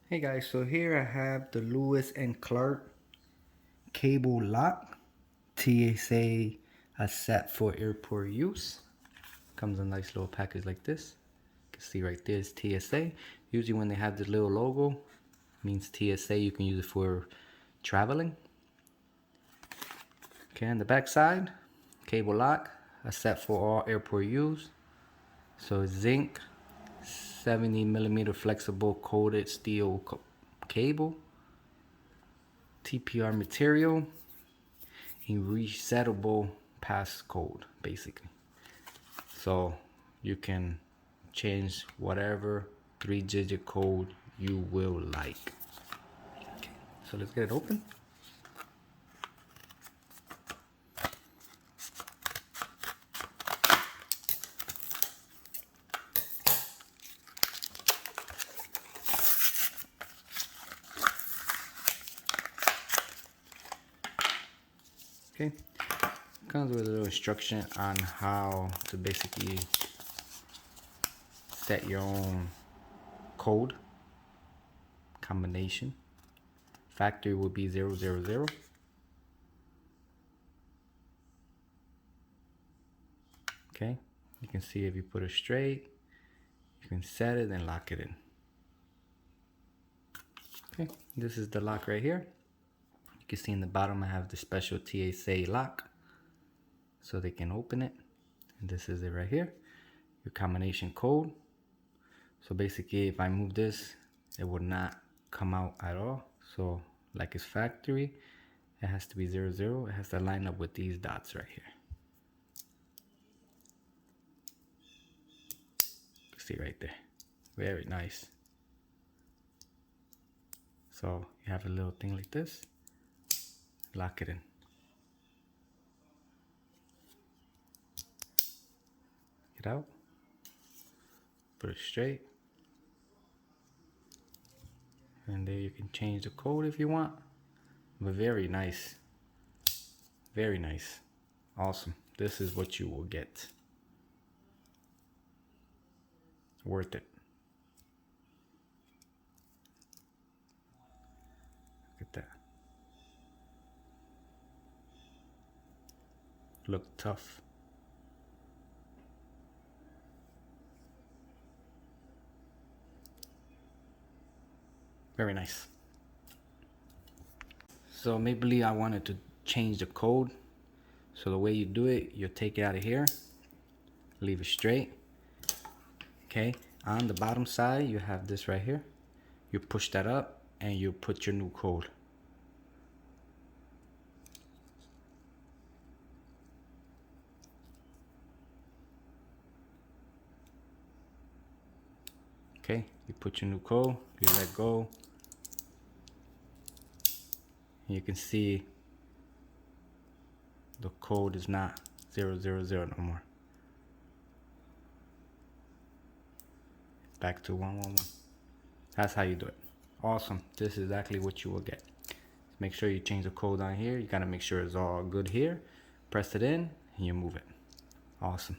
Hey guys, so here I have the Lewis and Clark cable lock. TSA a set for airport use. Comes in a nice little package like this. You can see right there is TSA. Usually when they have the little logo, means TSA. You can use it for traveling. Okay, on the back side, cable lock, a set for all airport use. So zinc, 70mm flexible coated steel cable, TPR material, and resettable passcode basically. So you can change whatever 3-digit code you will like. Okay, so let's get it open. Okay, comes with a little instruction on how to basically set your own code combination. Factory will be 000. Okay, you can see if you put it straight, you can set it and lock it in. Okay, this is the lock right here. You can see in the bottom I have the special TSA lock so they can open it. And this is it right here, your combination code. So basically if I move this, it would not come out at all. So like it's factory, it has to be 00. It has to line up with these dots right here. You can see right there, very nice. So you have a little thing like this, lock it in. Get out, put it straight, and there you can change the code if you want. But very nice, very nice, awesome. This is what you will get. Worth it. Look at that. Look tough. Very nice. So maybe I wanted to change the code. So the way you do it, you take it out of here, leave it straight. Okay, on the bottom side, you have this right here. You push that up and you put your new code. Okay, you put your new code, you let go. And you can see the code is not 000 no more. Back to 111. That's how you do it. Awesome. This is exactly what you will get. Make sure you change the code on here. You gotta make sure it's all good here. Press it in and you move it. Awesome.